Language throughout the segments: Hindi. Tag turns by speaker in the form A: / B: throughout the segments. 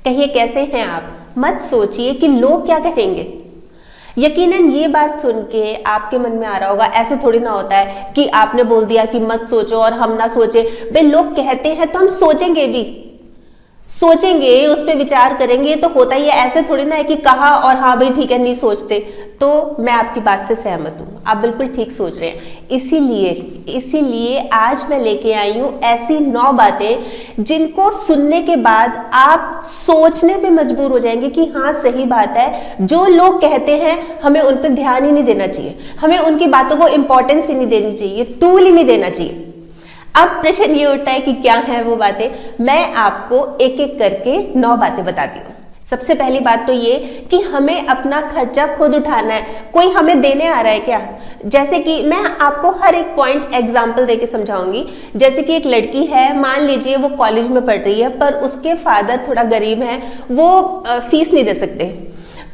A: कहिए कैसे हैं आप। मत सोचिए कि लोग क्या कहेंगे। यकीनन ये बात सुन के आपके मन में आ रहा होगा ऐसे थोड़ी ना होता है कि आपने बोल दिया कि मत सोचो और हम ना सोचे। भाई लोग कहते हैं तो हम सोचेंगे भी, सोचेंगे, उस पर विचार करेंगे तो होता ही है। ऐसे थोड़ी ना है कि कहा और हाँ भाई ठीक है नहीं सोचते। तो मैं आपकी बात से सहमत हूँ, आप बिल्कुल ठीक सोच रहे हैं। इसीलिए आज मैं लेके आई हूँ ऐसी 9 बातें जिनको सुनने के बाद आप सोचने पे मजबूर हो जाएंगे कि हाँ सही बात है, जो लोग कहते हैं हमें उन पर ध्यान ही नहीं देना चाहिए, हमें उनकी बातों को इंपॉर्टेंस ही नहीं देनी चाहिए, तूल ही नहीं देना चाहिए। अब प्रश्न ये उठता है कि क्या है वो बातें। मैं आपको एक एक करके 9 बातें बताती हूँ। सबसे पहली बात तो ये कि हमें अपना खर्चा खुद उठाना है, कोई हमें देने आ रहा है क्या। जैसे कि मैं आपको हर एक पॉइंट एग्जांपल देके समझाऊंगी। जैसे कि एक लड़की है, मान लीजिए वो कॉलेज में पढ़ रही है पर उसके फादर थोड़ा गरीब हैं, वो फीस नहीं दे सकते,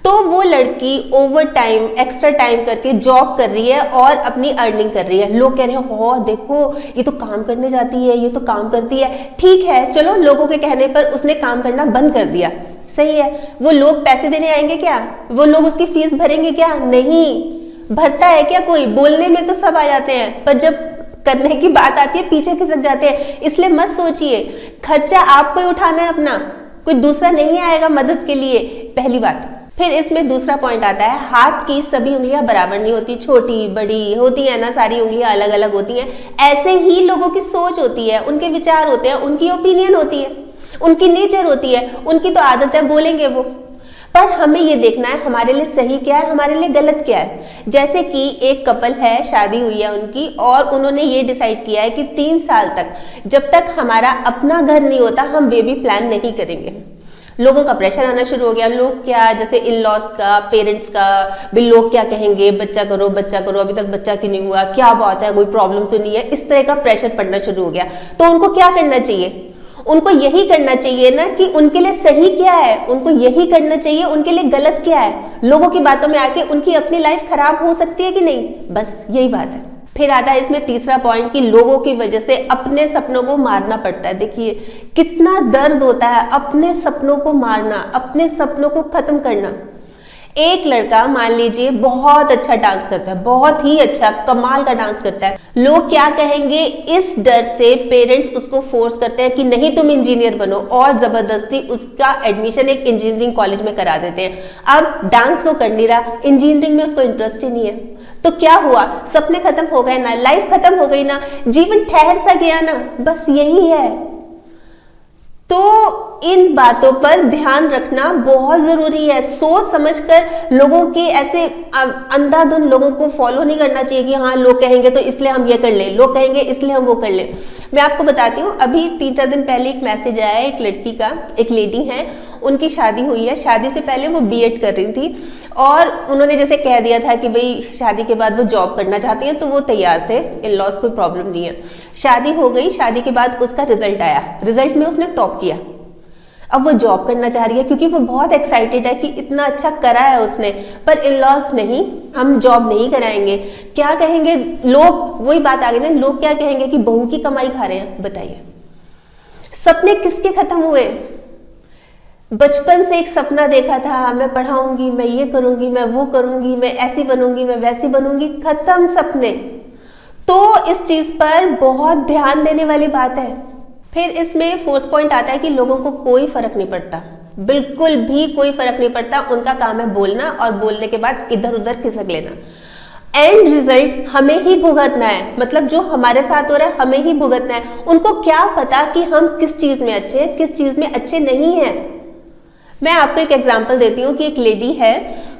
A: तो वो लड़की ओवर टाइम एक्स्ट्रा टाइम करके जॉब कर रही है और अपनी अर्निंग कर रही है। लोग कह रहे हैं हो देखो ये तो काम करने जाती है, ये तो काम करती है। ठीक है चलो, लोगों के कहने पर उसने काम करना बंद कर दिया, सही है। वो लोग पैसे देने आएंगे क्या? वो लोग उसकी फीस भरेंगे क्या? नहीं भरता है क्या कोई? बोलने में तो सब आ जाते हैं पर जब करने की बात आती है पीछे खिसक जाते हैं। इसलिए मत सोचिए, खर्चा आपको ही उठाना है अपना, कोई दूसरा नहीं आएगा मदद के लिए, पहली बात। फिर इसमें दूसरा पॉइंट आता है, हाथ की सभी उंगलियां बराबर नहीं होती, छोटी बड़ी होती है ना, सारी उंगलियां अलग अलग होती हैं। ऐसे ही लोगों की सोच होती है, उनके विचार होते हैं, उनकी ओपिनियन होती है, उनकी नेचर होती है, उनकी तो आदत है, बोलेंगे वो। पर हमें ये देखना है हमारे लिए सही क्या है, हमारे लिए गलत क्या है। जैसे कि एक कपल है, शादी हुई है उनकी, और उन्होंने ये डिसाइड किया है कि 3 साल तक जब तक हमारा अपना घर नहीं होता हम बेबी प्लान नहीं करेंगे। लोगों का प्रेशर आना शुरू हो गया। लोग क्या, जैसे इन लॉज का, पेरेंट्स का भी, लोग क्या कहेंगे, बच्चा करो बच्चा करो, अभी तक बच्चा क्यों नहीं हुआ, क्या बात है, कोई प्रॉब्लम तो नहीं है, इस तरह का प्रेशर पड़ना शुरू हो गया। तो उनको क्या करना चाहिए? उनको यही करना चाहिए ना कि उनके लिए सही क्या है, उनको यही करना चाहिए, उनके लिए गलत क्या है। लोगों की बातों में आके उनकी अपनी लाइफ खराब हो सकती है कि नहीं, बस यही बात है। फिर आता है इसमें तीसरा पॉइंट कि लोगों की वजह से अपने सपनों को मारना पड़ता है। देखिए कितना दर्द होता है अपने सपनों को मारना, अपने सपनों को खत्म करना। एक लड़का मान लीजिए बहुत अच्छा डांस करता है, बहुत ही अच्छा कमाल का डांस करता है, लोग क्या कहेंगे इस डर से पेरेंट्स उसको फोर्स करते हैं कि नहीं तुम इंजीनियर बनो, और जबरदस्ती उसका एडमिशन एक इंजीनियरिंग कॉलेज में करा देते हैं। अब डांस वो कर नहीं रहा, इंजीनियरिंग में उसको इंटरेस्ट ही नहीं है, तो क्या हुआ, सपने खत्म हो गए ना, लाइफ खत्म हो गई ना, जीवन ठहर सा गया ना, बस यही है। तो इन बातों पर ध्यान रखना बहुत जरूरी है। सोच समझकर लोगों के ऐसे अंधाधुंध लोगों को फॉलो नहीं करना चाहिए कि हाँ लोग कहेंगे तो इसलिए हम ये कर लें, लोग कहेंगे इसलिए हम वो कर लें। मैं आपको बताती हूँ, अभी 3-4 दिन पहले एक मैसेज आया एक लड़की का, एक लेडी है, उनकी शादी हुई है। शादी से पहले वो बीएड कर रही थी और उन्होंने जैसे कह दिया था कि भाई शादी के बाद वो जॉब करना चाहती हैं, तो वो तैयार थे, इन लॉज कोई प्रॉब्लम नहीं है। शादी हो गई, शादी के बाद उसका रिजल्ट आया, रिजल्ट में उसने टॉप किया। अब वो जॉब करना चाह रही है क्योंकि वो बहुत एक्साइटेड है कि इतना अच्छा करा है उसने, पर इन लॉज नहीं, हम जॉब नहीं कराएंगे, क्या कहेंगे लोग। वही बात आ गई ना, लोग क्या कहेंगे कि बहू की कमाई खा रहे हैं। बताइए सपने किसके खत्म हुए? बचपन से एक सपना देखा था, मैं पढ़ाऊंगी, मैं ये करूंगी, मैं वो करूंगी, मैं ऐसी बनूंगी, मैं वैसी बनूंगी, खत्म सपने। तो इस चीज पर बहुत ध्यान देने वाली बात है। फिर इसमें 4th पॉइंट आता है कि लोगों को कोई फर्क नहीं पड़ता, बिल्कुल भी कोई फर्क नहीं पड़ता, उनका काम है बोलना और बोलने के बाद इधर उधर खिसक लेना। एंड रिजल्ट हमें ही भुगतना है, मतलब जो हमारे साथ हो रहा है हमें ही भुगतना है। उनको क्या पता कि हम किस चीज में अच्छे हैं, किस चीज में अच्छे नहीं हैं। मैं आपको एक एग्जांपल देती हूँ कि एक लेडी है,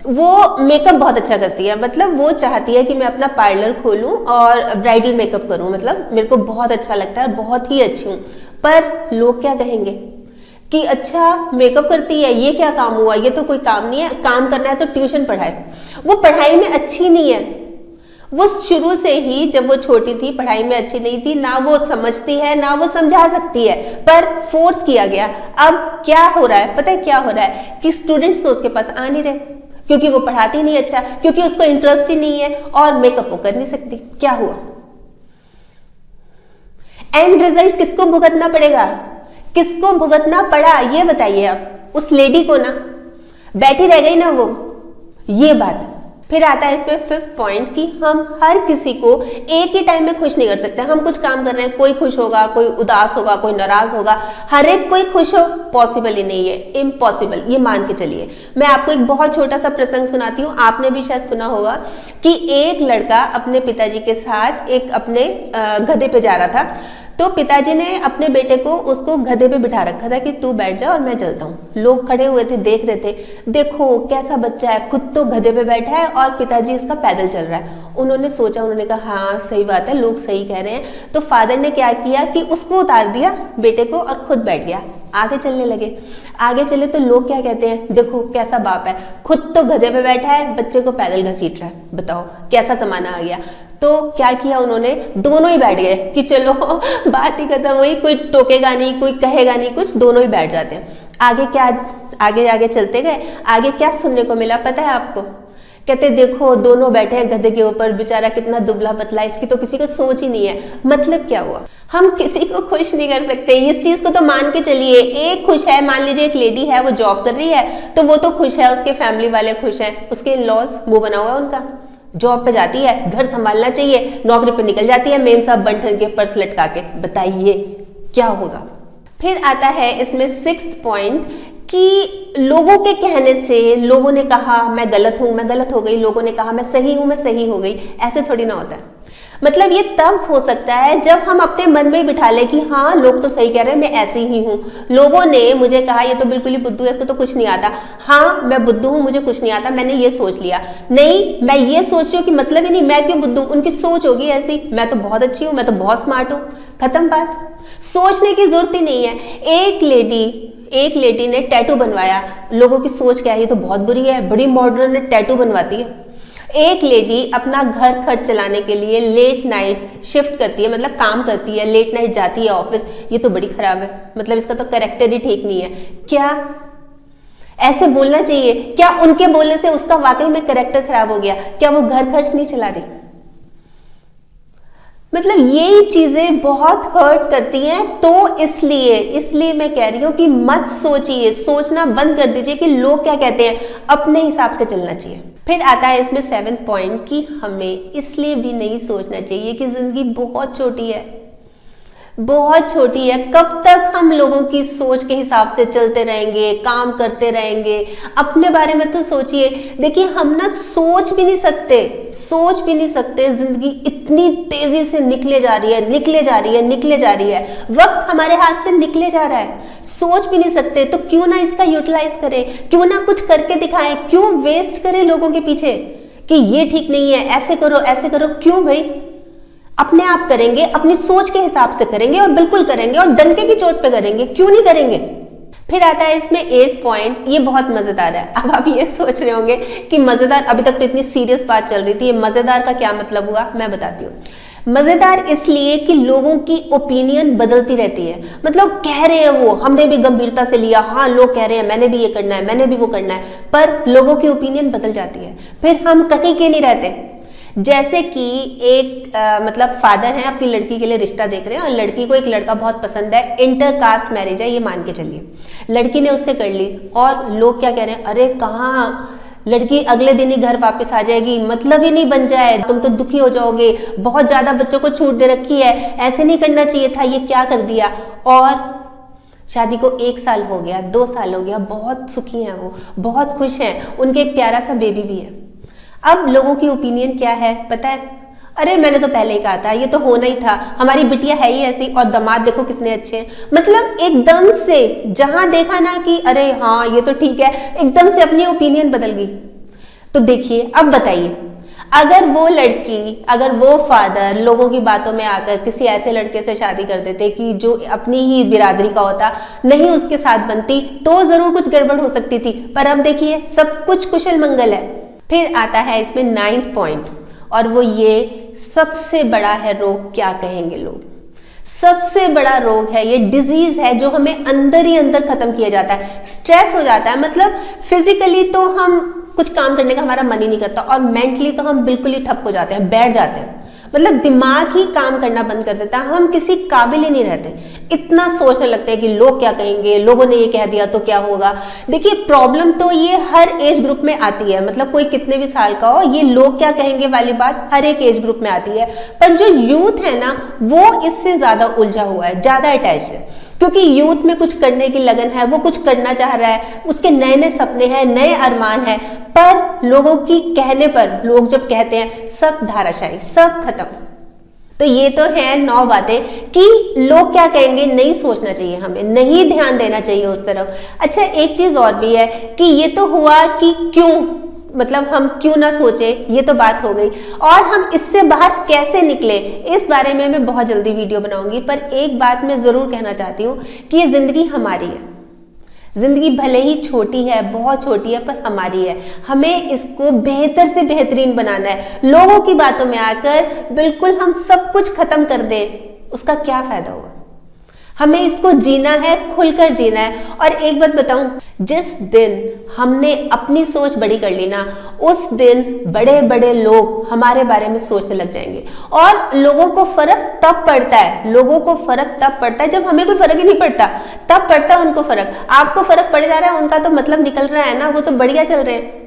A: वो मेकअप बहुत अच्छा करती है, मतलब वो चाहती है कि मैं अपना पार्लर खोलूं और ब्राइडल मेकअप करूं, मतलब मेरे को बहुत अच्छा लगता है, बहुत ही अच्छी हूँ। पर लोग क्या कहेंगे कि अच्छा मेकअप करती है, ये क्या काम हुआ, ये तो कोई काम नहीं है, काम करना है तो ट्यूशन पढ़ाए। वो पढ़ाई में अच्छी नहीं है, वो शुरू से ही जब वो छोटी थी पढ़ाई में अच्छी नहीं थी, ना वो समझती है ना वो समझा सकती है, पर फोर्स किया गया। अब क्या हो रहा है पता है क्या हो रहा है कि स्टूडेंट्स तो उसके पास आ नहीं रहे क्योंकि वो पढ़ाती नहीं अच्छा, क्योंकि उसको इंटरेस्ट ही नहीं है और मेकअप वो कर नहीं सकती। क्या हुआ? एंड रिजल्ट किसको भुगतना पड़ेगा? किसको भुगतना पड़ा ये बताइए आप। उस लेडी को ना, बैठी रह गई ना वो, ये बात। फिर आता है इसमें 5th पॉइंट कि हम हर किसी को एक ही टाइम में खुश नहीं कर सकते। हम कुछ काम कर रहे हैं, कोई खुश होगा, कोई उदास होगा, कोई नाराज होगा, हर एक कोई खुश हो पॉसिबल ही नहीं है, इम्पॉसिबल, ये मान के चलिए। मैं आपको एक बहुत छोटा सा प्रसंग सुनाती हूँ, आपने भी शायद सुना होगा कि एक लड़का अपने पिताजी के साथ एक अपने गधे पे जा रहा था। तो पिताजी ने अपने बेटे को उसको गधे पे बिठा रखा था कि तू बैठ जा और मैं चलता हूँ। लोग खड़े हुए थे, देख रहे थे, देखो कैसा बच्चा है, खुद तो गधे पे बैठा है और पिताजी इसका पैदल चल रहा है। उन्होंने सोचा, उन्होंने कहा हाँ सही बात है, लोग सही कह रहे हैं। तो फादर ने क्या किया कि उसको उतार दिया बेटे को और खुद बैठ गया, आगे चलने लगे। आगे चले तो लोग क्या कहते हैं, देखो कैसा बाप है, खुद तो गधे पे बैठा है, बच्चे को पैदल घसीट रहा है, बताओ कैसा जमाना आ गया। तो क्या किया उन्होंने, दोनों ही बैठ गए कि चलो बात ही खत्म हुई, कोई टोकेगा नहीं, कोई कहेगा नहीं कुछ, दोनों ही बैठ जाते हैं। आगे क्या, आगे आगे चलते गए, आगे क्या सुनने को मिला पता है आपको? कहते देखो दोनों बैठे हैं गधे के ऊपर, बेचारा कितना दुबला पतला, इसकी तो किसी को सोच ही नहीं है। मतलब क्या हुआ, हम किसी को खुश नहीं कर सकते, इस चीज को तो मान के चलिए। एक खुश है, मान लीजिए एक लेडी है, वो जॉब कर रही है तो वो तो खुश है, उसके फैमिली वाले खुश हैं, उसके इन-लॉज मुंह बना हुआ है उनका, जॉब पे जाती है, घर संभालना चाहिए, नौकरी पे निकल जाती है, मेम साहब बन ठन के पर्स लटका के, बताइए क्या होगा। फिर आता है इसमें 6th पॉइंट कि लोगों के कहने से, लोगों ने कहा मैं गलत हूं, मैं गलत हो गई, लोगों ने कहा मैं सही हूं, मैं सही हो गई, ऐसे थोड़ी ना होता है। मतलब ये तब हो सकता है जब हम अपने मन में बिठा ले कि हाँ लोग तो सही कह रहे हैं, मैं ऐसी ही हूँ, लोगों ने मुझे कहा ये तो बिल्कुल ही बुद्धू है, इसको तो कुछ नहीं आता, हाँ मैं बुद्धू हूँ, मुझे कुछ नहीं आता, मैंने ये सोच लिया, नहीं मैं ये सोच रही हूँ कि मतलब ही नहीं, मैं क्यों बुद्धू, उनकी सोच होगी ऐसी, मैं तो बहुत अच्छी हूँ, मैं तो बहुत स्मार्ट हूँ, खत्म बात, सोचने की जरूरत ही नहीं है। एक लेडी ने टैटू बनवाया, लोगों की सोच क्या है, ये तो बहुत बुरी है, बड़ी मॉडर्न टैटू बनवाती है। एक लेडी अपना घर खर्च चलाने के लिए लेट नाइट शिफ्ट करती है, मतलब काम करती है, लेट नाइट जाती है ऑफिस, ये तो बड़ी खराब है, मतलब इसका तो कैरेक्टर ही ठीक नहीं है। क्या ऐसे बोलना चाहिए? क्या उनके बोलने से उसका वाकई में कैरेक्टर खराब हो गया? क्या वो घर खर्च नहीं चला रही? मतलब यही चीजें बहुत हर्ट करती हैं। तो इसलिए मैं कह रही हूं कि मत सोचिए, सोचना बंद कर दीजिए कि लोग क्या कहते हैं, अपने हिसाब से चलना चाहिए। फिर आता है इसमें 7th पॉइंट कि हमें इसलिए भी नहीं सोचना चाहिए कि जिंदगी बहुत छोटी है, बहुत छोटी है। कब तक हम लोगों की सोच के हिसाब से चलते रहेंगे, काम करते रहेंगे? अपने बारे में तो सोचिए। देखिए हम ना सोच भी नहीं सकते, जिंदगी इतनी तेजी से निकले जा रही है, वक्त हमारे हाथ से निकले जा रहा है, सोच भी नहीं सकते। तो क्यों ना इसका यूटिलाइज करें, क्यों ना कुछ करके दिखाएं, क्यों वेस्ट करें लोगों के पीछे कि ये ठीक नहीं है, ऐसे करो, क्यों भाई? अपने आप करेंगे, अपनी सोच के हिसाब से करेंगे और बिल्कुल करेंगे और डंके की चोट पे करेंगे, क्यों नहीं करेंगे? फिर आता है इसमें 8th पॉइंट, ये बहुत मजेदार है। अब आप ये सोच रहे होंगे कि मजेदार, अभी तक तो इतनी सीरियस बात चल रही थी, ये मजेदार का क्या मतलब हुआ, मैं बताती हूँ। मजेदार इसलिए कि लोगों की ओपिनियन बदलती रहती है। मतलब कह रहे हैं वो, हमने भी गंभीरता से लिया, हाँ लोग कह रहे हैं मैंने भी ये करना है, मैंने भी वो करना है, पर लोगों की ओपिनियन बदल जाती है, फिर हम कहीं के नहीं रहते। जैसे कि एक मतलब फादर हैं, अपनी लड़की के लिए रिश्ता देख रहे हैं और लड़की को एक लड़का बहुत पसंद है, इंटरकास्ट मैरिज है, ये मान के चलिए। लड़की ने उससे कर ली और लोग क्या कह रहे हैं, अरे कहाँ, लड़की अगले दिन ही घर वापस आ जाएगी, मतलब ही नहीं बन जाए, तुम तो दुखी हो जाओगे, बहुत ज्यादा बच्चों को छूट दे रखी है, ऐसे नहीं करना चाहिए था, ये क्या कर दिया। और शादी को 1 साल हो गया, 2 साल हो गया, बहुत सुखी हैं वो, बहुत खुश हैं, उनके एक प्यारा सा बेबी भी है। अब लोगों की ओपिनियन क्या है पता है, अरे मैंने तो पहले ही कहा था, ये तो होना ही था, हमारी बिटिया है ही ऐसी और दामाद देखो कितने अच्छे हैं। मतलब एकदम से जहां देखा ना कि अरे हाँ ये तो ठीक है, एकदम से अपनी ओपिनियन बदल गई। तो देखिए अब बताइए, अगर वो लड़की, अगर वो फादर लोगों की बातों में आकर किसी ऐसे लड़के से शादी कर देते कि जो अपनी ही बिरादरी का होता, नहीं उसके साथ बनती, तो जरूर कुछ गड़बड़ हो सकती थी, पर अब देखिए सब कुछ कुशल मंगल है। फिर आता है इसमें 9th पॉइंट, और वो ये सबसे बड़ा है रोग, क्या कहेंगे लोग, सबसे बड़ा रोग है ये, डिजीज है जो हमें अंदर ही अंदर खत्म किया जाता है। स्ट्रेस हो जाता है, मतलब फिजिकली तो हम कुछ काम करने का हमारा मन ही नहीं करता और मेंटली तो हम बिल्कुल ही ठप हो जाते हैं, बैठ जाते हैं। मतलब दिमाग ही काम करना बंद कर देता है, हम किसी काबिल ही नहीं रहते, इतना सोचने लगते हैं कि लोग क्या कहेंगे, लोगों ने ये कह दिया तो क्या होगा। देखिए प्रॉब्लम तो ये हर एज ग्रुप में आती है, मतलब कोई कितने भी साल का हो, ये लोग क्या कहेंगे वाली बात हर एक एज ग्रुप में आती है। पर जो यूथ है ना वो इससे ज्यादा उलझा हुआ है, ज्यादा अटैच है, क्योंकि यूथ में कुछ करने की लगन है, वो कुछ करना चाह रहा है, उसके नए नए सपने हैं, नए अरमान है, पर लोगों की कहने पर, लोग जब कहते हैं सब धाराशायी, सब खत्म। तो ये तो है 9 बातें कि लोग क्या कहेंगे नहीं सोचना चाहिए, हमें नहीं ध्यान देना चाहिए उस तरफ। अच्छा एक चीज और भी है कि ये तो हुआ कि क्यों, मतलब हम क्यों ना सोचे, ये तो बात हो गई, और हम इससे बाहर कैसे निकले इस बारे में मैं बहुत जल्दी वीडियो बनाऊंगी। पर एक बात मैं जरूर कहना चाहती हूँ कि ये जिंदगी हमारी है, जिंदगी भले ही छोटी है, बहुत छोटी है, पर हमारी है, हमें इसको बेहतर से बेहतरीन बनाना है। लोगों की बातों में आकर बिल्कुल हम सब कुछ खत्म कर दें, उसका क्या फायदा होगा। हमें इसको जीना है, खुलकर जीना है। और एक बात बताऊं, जिस दिन हमने अपनी सोच बड़ी कर ली ना, उस दिन बड़े बड़े लोग हमारे बारे में सोचने लग जाएंगे। और लोगों को फर्क तब पड़ता है, लोगों को फर्क तब पड़ता है जब हमें कोई फर्क ही नहीं पड़ता, तब पड़ता है उनको फर्क। आपको फर्क पड़ जा रहा है, उनका तो मतलब निकल रहा है ना, वो तो बढ़िया चल रहे हैं।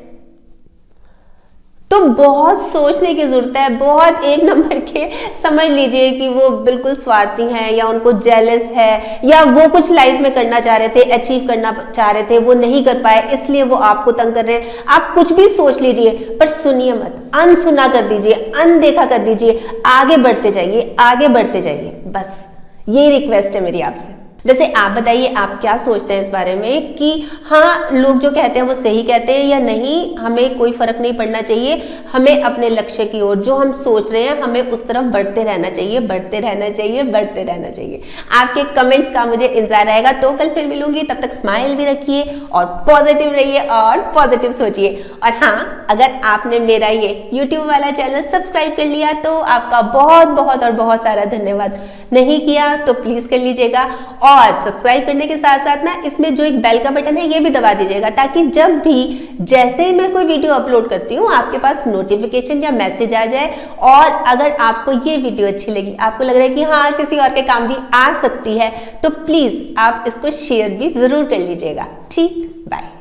A: तो बहुत सोचने की जरूरत है, बहुत एक नंबर के समझ लीजिए कि वो बिल्कुल स्वार्थी हैं, या उनको जेलस है, या वो कुछ लाइफ में करना चाह रहे थे, अचीव करना चाह रहे थे, वो नहीं कर पाए, इसलिए वो आपको तंग कर रहे हैं। आप कुछ भी सोच लीजिए, पर सुनिए मत, अनसुना कर दीजिए, अनदेखा कर दीजिए, आगे बढ़ते जाइए, आगे बढ़ते जाइए, बस ये रिक्वेस्ट है मेरी आपसे। वैसे आप बताइए आप क्या सोचते हैं इस बारे में कि हाँ लोग जो कहते हैं वो सही कहते हैं या नहीं, हमें कोई फर्क नहीं पड़ना चाहिए, हमें अपने लक्ष्य की ओर जो हम सोच रहे हैं हमें उस तरफ बढ़ते रहना चाहिए, बढ़ते रहना चाहिए, बढ़ते रहना चाहिए। आपके कमेंट्स का मुझे इंतजार रहेगा। तो कल फिर मिलूंगी, तब तक स्माइल भी रखिए और पॉजिटिव रहिए और पॉजिटिव सोचिए। और हाँ, अगर आपने मेरा ये यूट्यूब वाला चैनल सब्सक्राइब कर लिया तो आपका बहुत बहुत और बहुत सारा धन्यवाद, नहीं किया तो प्लीज कर लीजिएगा। और सब्सक्राइब करने के साथ साथ ना इसमें जो एक बेल का बटन है ये भी दबा दीजिएगा, ताकि जब भी जैसे ही मैं कोई वीडियो अपलोड करती हूँ आपके पास नोटिफिकेशन या मैसेज आ जाए। और अगर आपको ये वीडियो अच्छी लगी, आपको लग रहा है कि हाँ किसी और के काम भी आ सकती है, तो प्लीज आप इसको शेयर भी जरूर कर लीजिएगा। ठीक, बाय।